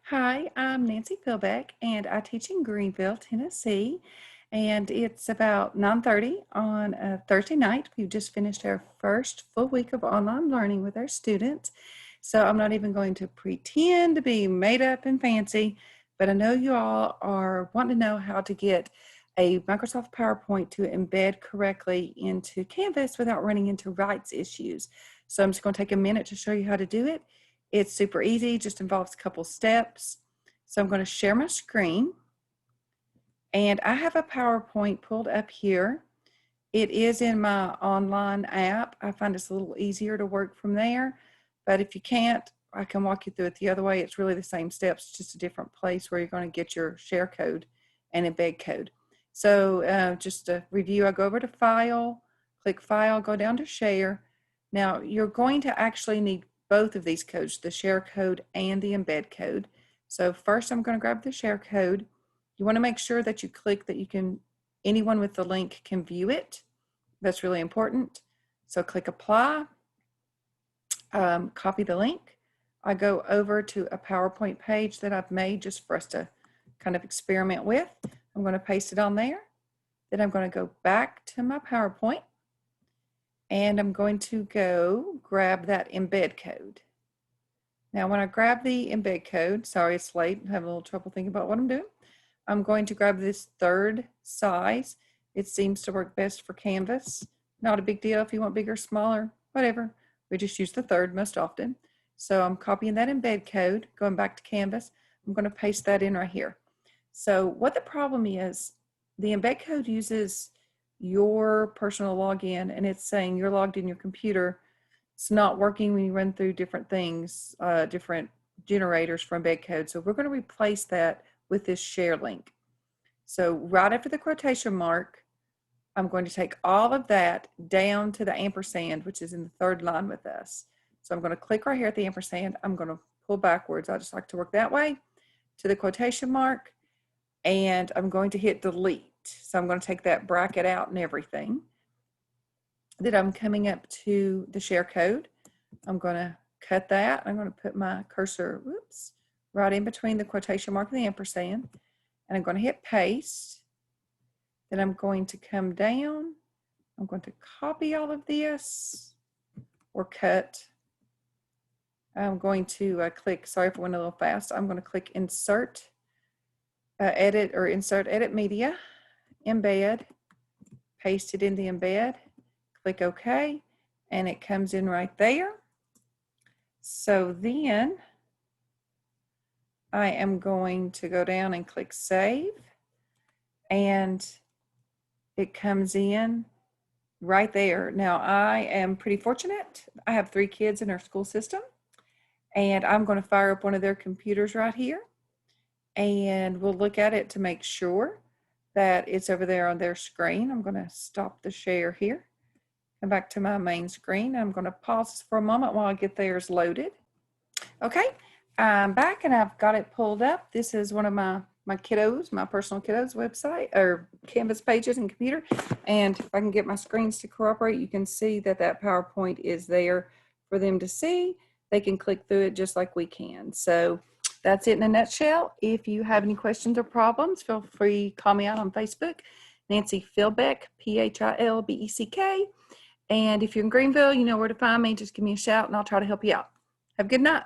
Hi, I'm Nancy Philbeck, and I teach in Greenville, Tennessee. And it's about 9:30 on a Thursday night. We've just finished our first full week of online learning with our students. So I'm not even going to pretend to be made up and fancy, but I know you all are wanting to know how to get a Microsoft PowerPoint to embed correctly into Canvas without running into rights issues. So I'm just going to take a minute to show you how to do it. It's super easy, just involves a couple steps. So I'm going to share my screen, and I have a PowerPoint pulled up here. It is in my online app. I find it's a little easier to work from there, but if you can't, I can walk you through it the other way. It's really the same steps, just a different place where you're going to get your share code and embed code. So just to review, I go over to File, click File, go down to Share. Now you're going to actually need both of these codes, the share code and the embed code. So first I'm going to grab the share code. You want to make sure that you click that anyone with the link can view it. That's really important. So click Apply, copy the link. I go over to a PowerPoint page that I've made just for us to kind of experiment with. I'm going to paste it on there. Then I'm going to go back to my PowerPoint, and I'm going to go grab that embed code. Now, when I grab the embed code, sorry it's late, I'm having a little trouble thinking about what I'm doing. I'm going to grab this third size. It seems to work best for Canvas. Not a big deal if you want bigger, smaller, whatever. We just use the third most often. So I'm copying that embed code, going back to Canvas. I'm going to paste that in right here. So what the problem is, the embed code uses your personal login, and it's saying you're logged in your computer. It's not working when you run through different things, different generators for embed code. So we're going to replace that with this share link. So right after the quotation mark, I'm going to take all of that down to the ampersand, which is in the third line with us. So I'm going to click right here at the ampersand. I'm going to pull backwards. I just like to work that way to the quotation mark, and I'm going to hit delete. So I'm going to take that bracket out and everything. Then I'm coming up to the share code. I'm going to cut that. I'm going to put my cursor, right in between the quotation mark and the ampersand, and I'm going to hit paste. Then I'm going to come down. I'm going to copy all of this or cut. I'm going to click, sorry if I went a little fast. I'm going to click insert, insert edit media, embed, paste it in the embed, click OK, and it comes in right there. So then I am going to go down and click save, and it comes in right there. Now I am pretty fortunate. I have 3 kids in our school system, and I'm going to fire up one of their computers right here, and we'll look at it to make sure that it's over there on their screen. I'm going to stop the share here, come back to my main screen. I'm going to pause this for a moment while I get theirs loaded. Okay, I'm back and I've got it pulled up. This is one of my kiddos, my personal kiddos website or Canvas pages and computer. And if I can get my screens to cooperate, you can see that that PowerPoint is there for them to see. They can click through it just like we can. So that's it in a nutshell. If you have any questions or problems, feel free to call me out on Facebook, Nancy Philbeck, Philbeck. And if you're in Greenville, you know where to find me. Just give me a shout and I'll try to help you out. Have a good night.